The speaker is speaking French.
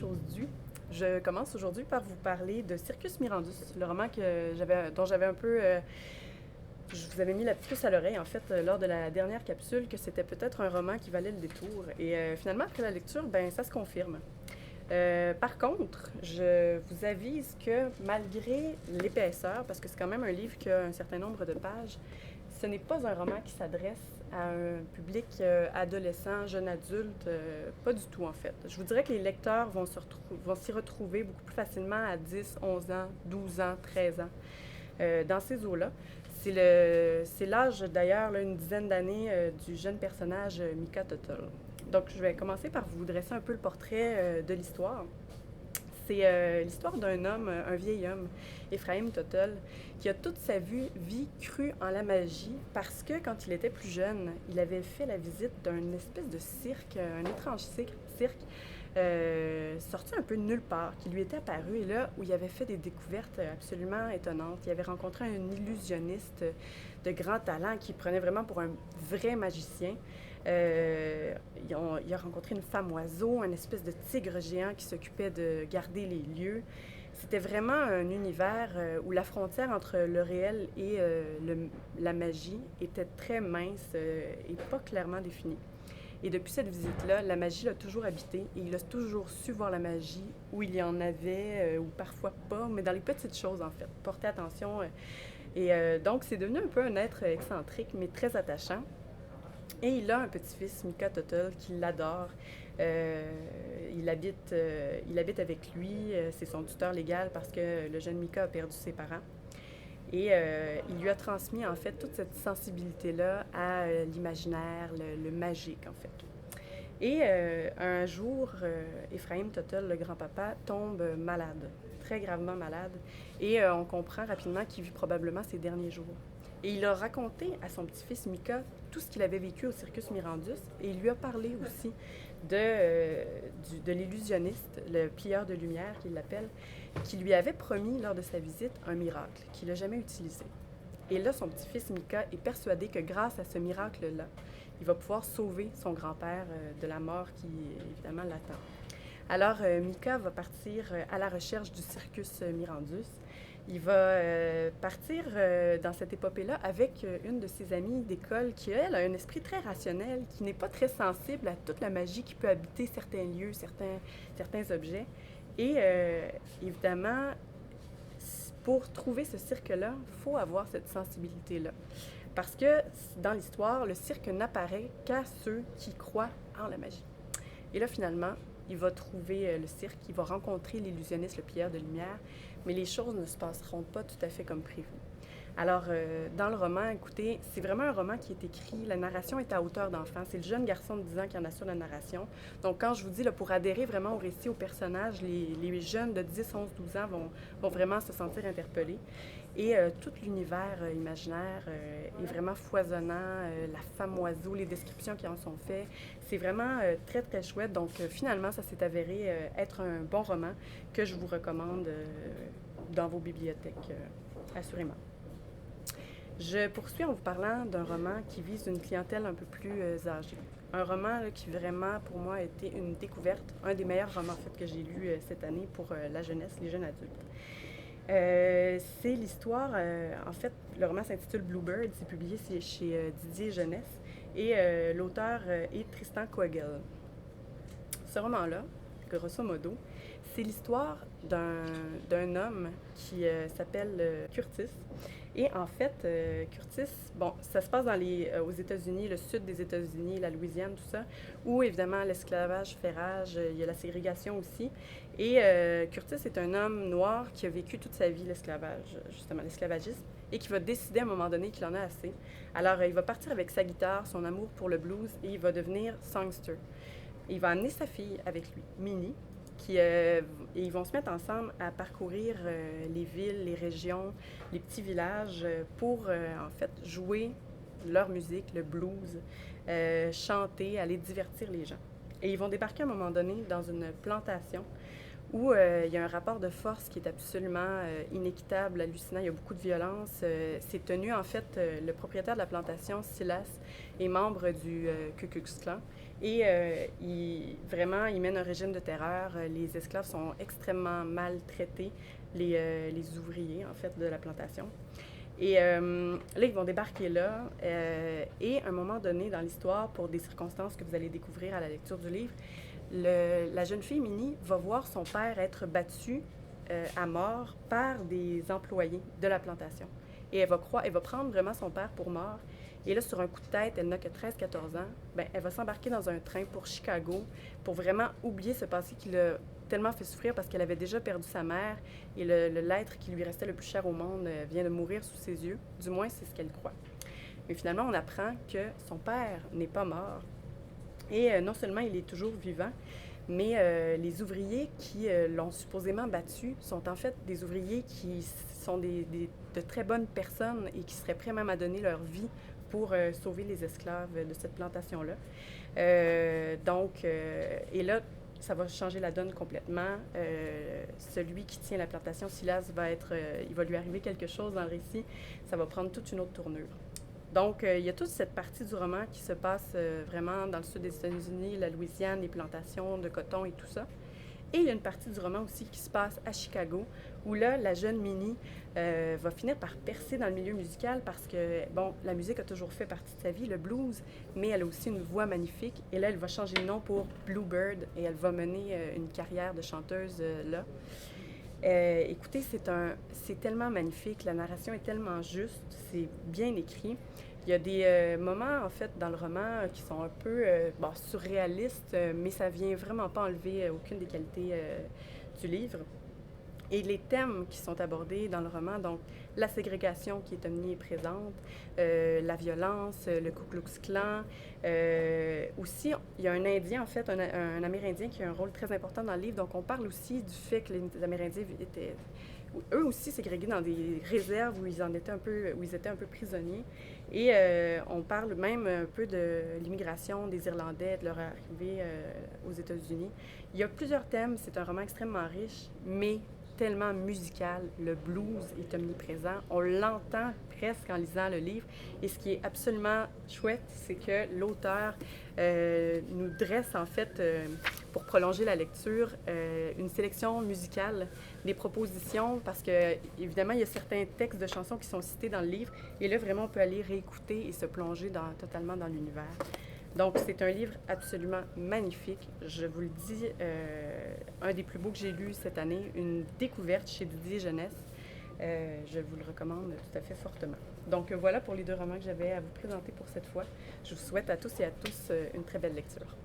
chose due. Je commence aujourd'hui par vous parler de Circus Mirandus, le roman dont j'avais un peu... je vous avais mis la petite puce à l'oreille, en fait, lors de la dernière capsule, que c'était peut-être un roman qui valait le détour. Et finalement, après la lecture, ben ça se confirme. Par contre, je vous avise que malgré l'épaisseur, parce que c'est quand même un livre qui a un certain nombre de pages, ce n'est pas un roman qui s'adresse à un public adolescent, jeune adulte, pas du tout en fait. Je vous dirais que les lecteurs vont s'y retrouver beaucoup plus facilement à 10, 11 ans, 12 ans, 13 ans, dans ces eaux-là. C'est l'âge d'ailleurs, là, une dizaine d'années du jeune personnage Mika Tuttle. Donc je vais commencer par vous dresser un peu le portrait de l'histoire. C'est l'histoire d'un homme, un vieil homme, Ephraim Tuttle, qui a toute sa vie cru en la magie parce que quand il était plus jeune, il avait fait la visite d'un espèce de cirque, un étrange cirque, sorti un peu de nulle part, qui lui était apparu et là où il avait fait des découvertes absolument étonnantes. Il avait rencontré un illusionniste de grand talent qui prenait vraiment pour un vrai magicien. Il a rencontré une femme oiseau, un espèce de tigre géant qui s'occupait de garder les lieux. C'était vraiment un univers où la frontière entre le réel et la magie était très mince et pas clairement définie. Et depuis cette visite-là, la magie l'a toujours habité et il a toujours su voir la magie où il y en avait ou parfois pas, mais dans les petites choses en fait. Porter attention. Donc c'est devenu un peu un être excentrique mais très attachant. Et il a un petit-fils, Mika Tuttle, qui l'adore. Il habite avec lui. C'est son tuteur légal parce que le jeune Mika a perdu ses parents. Et il lui a transmis, en fait, toute cette sensibilité-là à l'imaginaire, le magique, en fait. Et un jour, Ephraim Tuttle, le grand-papa, tombe malade, très gravement malade. Et on comprend rapidement qu'il vit probablement ses derniers jours. Et il a raconté à son petit-fils Mika tout ce qu'il avait vécu au Circus Mirandus et il lui a parlé aussi de l'illusionniste, le plieur de lumière qu'il l'appelle, qui lui avait promis lors de sa visite un miracle qu'il n'a jamais utilisé. Et là, son petit-fils Mika est persuadé que grâce à ce miracle-là, il va pouvoir sauver son grand-père de la mort qui, évidemment, l'attend. Alors, Mika va partir à la recherche du Circus Mirandus. Il va partir dans cette épopée-là avec une de ses amies d'école qui, elle, a un esprit très rationnel, qui n'est pas très sensible à toute la magie qui peut habiter certains lieux, certains objets. Et évidemment, pour trouver ce cirque-là, il faut avoir cette sensibilité-là. Parce que dans l'histoire, le cirque n'apparaît qu'à ceux qui croient en la magie. Et là, finalement, il va trouver le cirque, il va rencontrer l'illusionniste, le plieur de lumière, mais les choses ne se passeront pas tout à fait comme prévu. Alors, dans le roman, écoutez, c'est vraiment un roman qui est écrit, la narration est à hauteur d'enfant. C'est le jeune garçon de 10 ans qui en assure la narration. Donc, quand je vous dis, là, pour adhérer vraiment au récit, au personnage, les jeunes de 10, 11, 12 ans vont vraiment se sentir interpellés. Et tout l'univers imaginaire est vraiment foisonnant. La femme oiseau, les descriptions qui en sont faites, c'est vraiment très, très chouette. Donc, finalement, ça s'est avéré être un bon roman que je vous recommande dans vos bibliothèques, assurément. Je poursuis en vous parlant d'un roman qui vise une clientèle un peu plus âgée. Un roman là, qui vraiment, pour moi, a été une découverte, un des meilleurs romans en fait, que j'ai lu cette année pour la jeunesse, les jeunes adultes. C'est l'histoire, en fait, le roman s'intitule Bluebird, c'est publié chez Didier Jeunesse et l'auteur est Tristan Coegel. Ce roman-là, grosso modo, c'est l'histoire d'un homme qui s'appelle Curtis. Et en fait, Curtis, bon, ça se passe aux États-Unis, le sud des États-Unis, la Louisiane, tout ça, où évidemment l'esclavage fait rage, il y a la ségrégation aussi. Et Curtis est un homme noir qui a vécu toute sa vie l'esclavage, justement l'esclavagisme, et qui va décider à un moment donné qu'il en a assez. Alors, il va partir avec sa guitare, son amour pour le blues, et il va devenir songster. Et il va amener sa fille avec lui, Minnie, et ils vont se mettre ensemble à parcourir les villes, les régions, les petits villages pour en fait jouer leur musique, le blues, chanter, aller divertir les gens. Et ils vont débarquer à un moment donné dans une plantation où il y a un rapport de force qui est absolument inéquitable, hallucinant. Il y a beaucoup de violence. C'est tenu, en fait, le propriétaire de la plantation, Silas, est membre du Ku Klux Klan. Et vraiment, il mène un régime de terreur. Les esclaves sont extrêmement maltraités, les ouvriers, en fait, de la plantation. Et là, ils vont débarquer là. Et à un moment donné dans l'histoire, pour des circonstances que vous allez découvrir à la lecture du livre, la jeune fille Minnie va voir son père être battu à mort par des employés de la plantation. Et elle va prendre vraiment son père pour mort. Et là, sur un coup de tête, elle n'a que 13-14 ans, ben, elle va s'embarquer dans un train pour Chicago pour vraiment oublier ce passé qui l'a tellement fait souffrir parce qu'elle avait déjà perdu sa mère et l'être qui lui restait le plus cher au monde vient de mourir sous ses yeux. Du moins, c'est ce qu'elle croit. Mais finalement, on apprend que son père n'est pas mort. Et non seulement il est toujours vivant, mais les ouvriers qui l'ont supposément battu sont en fait des ouvriers qui sont de très bonnes personnes et qui seraient prêts même à donner leur vie pour sauver les esclaves de cette plantation-là. Et là, ça va changer la donne complètement. Celui qui tient la plantation, Silas, il va lui arriver quelque chose dans le récit. Ça va prendre toute une autre tournure. Donc, il y a toute cette partie du roman qui se passe vraiment dans le sud des États-Unis, la Louisiane, les plantations de coton et tout ça. Et il y a une partie du roman aussi qui se passe à Chicago, où là, la jeune Minnie va finir par percer dans le milieu musical parce que, bon, la musique a toujours fait partie de sa vie, le blues, mais elle a aussi une voix magnifique. Et là, elle va changer de nom pour Bluebird et elle va mener une carrière de chanteuse là. Écoutez, c'est tellement magnifique, la narration est tellement juste, c'est bien écrit. Il y a des moments, en fait, dans le roman qui sont un peu surréalistes, mais ça vient vraiment pas enlever aucune des qualités du livre. Et les thèmes qui sont abordés dans le roman, donc la ségrégation qui est omniprésente, la violence, le Ku Klux Klan. Aussi, il y a un Indien, en fait, un Amérindien qui a un rôle très important dans le livre. Donc, on parle aussi du fait que les Amérindiens étaient eux aussi ségrégés dans des réserves où ils étaient un peu prisonniers. Et on parle même un peu de l'immigration des Irlandais, de leur arrivée aux États-Unis. Il y a plusieurs thèmes. C'est un roman extrêmement riche, mais tellement musical. Le blues est omniprésent. On l'entend presque en lisant le livre. Et ce qui est absolument chouette, c'est que l'auteur nous dresse en fait, pour prolonger la lecture, une sélection musicale, des propositions, parce que évidemment, il y a certains textes de chansons qui sont cités dans le livre. Et là, vraiment, on peut aller réécouter et se plonger totalement dans l'univers. Donc, c'est un livre absolument magnifique. Je vous le dis, un des plus beaux que j'ai lus cette année, une découverte chez Didier Jeunesse. Je vous le recommande tout à fait fortement. Donc, voilà pour les 2 romans que j'avais à vous présenter pour cette fois. Je vous souhaite à tous et à tous une très belle lecture.